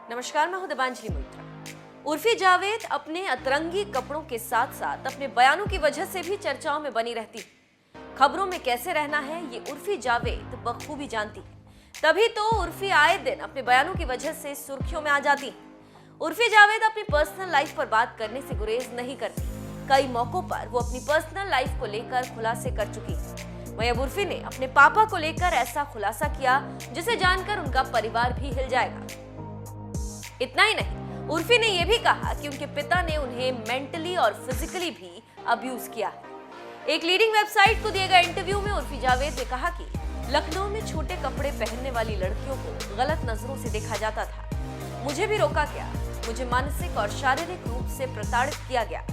नमस्कार, मैं हूं दिबांजलि मोइत्रा। उर्फी जावेद अपने अतरंगी कपड़ों के साथ साथ अपने बयानों की वजह से भी चर्चाओं में बनी रहती है। खबरों में कैसे रहना है ये उर्फी जावेद बखूबी जानती है, तभी तो उर्फी आए दिन अपने बयानों की वजह से सुर्खियों में आ जाती है। उर्फी जावेद अपनी पर्सनल लाइफ पर बात करने से गुरेज नहीं करती। कई मौकों पर वो अपनी पर्सनल लाइफ को लेकर खुलासे कर चुकी है। वहीं अब उर्फी ने अपने पापा को लेकर ऐसा खुलासा किया जिसे जानकर उनका परिवार भी हिल जाएगा। इतना ही नहीं, उर्फी ने यह भी कहा कि उनके पिता ने उन्हें मेंटली और फिजिकली भी अब्यूज किया है। एक लीडिंग वेबसाइट को दिए गए इंटरव्यू में उर्फी जावेद ने कहा कि लखनऊ में छोटे कपड़े पहनने वाली लड़कियों को गलत नजरों से देखा जाता था। मुझे भी रोका गया, मुझे मानसिक और शारीरिक रूप से प्रताड़ित किया गया।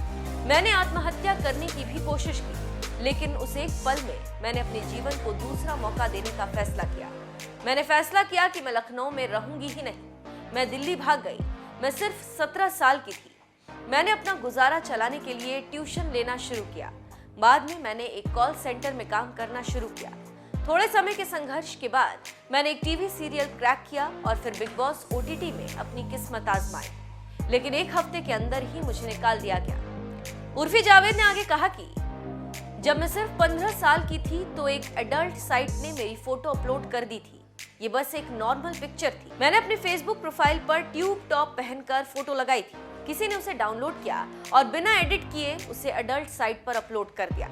मैंने आत्महत्या करने की भी कोशिश की, लेकिन उस एक पल में मैंने अपने जीवन को दूसरा मौका देने का फैसला किया। मैंने फैसला किया कि मैं लखनऊ में रहूंगी ही नहीं। मैं दिल्ली भाग गई। मैं सिर्फ 17 साल की थी। मैंने अपना गुजारा चलाने के लिए ट्यूशन लेना शुरू किया। बाद में मैंने एक कॉल सेंटर में काम करना शुरू किया। थोड़े समय के संघर्ष के बाद मैंने एक टीवी सीरियल क्रैक किया और फिर बिग बॉस OTT में अपनी किस्मत आजमाई, लेकिन एक हफ्ते के अंदर ही मुझे निकाल दिया गया। उर्फी जावेद ने आगे कहा कि जब मैं सिर्फ 15 साल की थी तो एक एडल्ट साइट ने मेरी फोटो अपलोड कर दी थी। ये बस एक नॉर्मल पिक्चर थी। मैंने अपने फेसबुक प्रोफाइल पर ट्यूब टॉप पहनकर फोटो लगाई थी। किसी ने उसे डाउनलोड किया और बिना एडिट किए उसे एडल्ट साइट पर अपलोड कर दिया।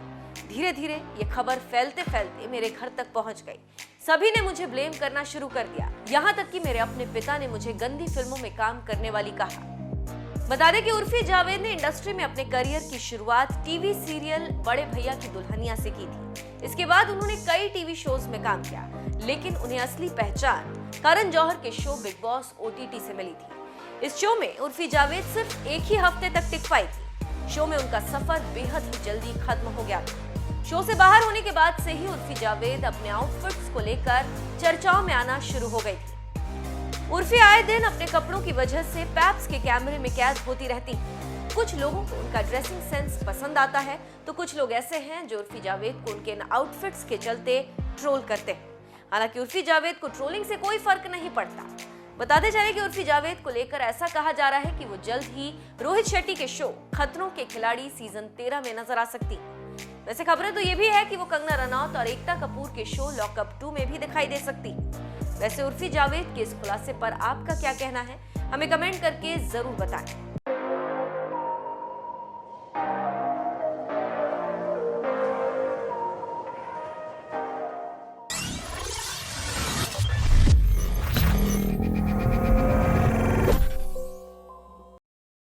धीरे धीरे ये खबर फैलते फैलते मेरे घर तक पहुंच गई। सभी ने मुझे ब्लेम करना शुरू कर दिया। यहाँ तक कि मेरे अपने पिता ने मुझे गंदी फिल्मों में काम करने वाली कहा। बता दें कि उर्फी जावेद ने इंडस्ट्री में अपने करियर की शुरुआत टीवी सीरियल बड़े भैया की दुल्हनिया से की थी। इसके बाद उन्होंने कई टीवी शोज में काम किया, लेकिन उन्हें असली पहचान करण जौहर के शो बिग बॉस OTT से मिली थी। इस शो में उर्फी जावेद सिर्फ एक ही हफ्ते तक टिक पाई थी। शो में उनका सफर बेहद ही जल्दी खत्म हो गया था। शो से बाहर होने के बाद से ही उर्फी जावेद अपने आउटफिट्स को लेकर चर्चाओं में आना शुरू हो गई थी। उर्फी आए दिन अपने कपड़ों की वजह से पैप्स के कैमरे में कैद होती रहती है। कुछ लोगों को उनका ड्रेसिंग सेंस पसंद आता है, तो कुछ लोग ऐसे हैं जो उर्फी जावेद को उनके इन आउटफिट्स के चलते ट्रोल करते हैं। हालांकि उर्फी जावेद को ट्रोलिंग से कोई फर्क नहीं पड़ता। बताते चले कि उर्फी जावेद को लेकर ऐसा कहा जा रहा है कि वो जल्द ही रोहित शेट्टी के शो खतरों के खिलाड़ी सीजन 13 में नजर आ सकती। वैसे खबरें तो ये भी है कि वो कंगना रनौत और एकता कपूर के शो लॉकअप 2 में भी दिखाई दे सकती। वैसे उर्फी जावेद के इस खुलासे पर आपका क्या कहना है, हमें कमेंट करके जरूर बताएं।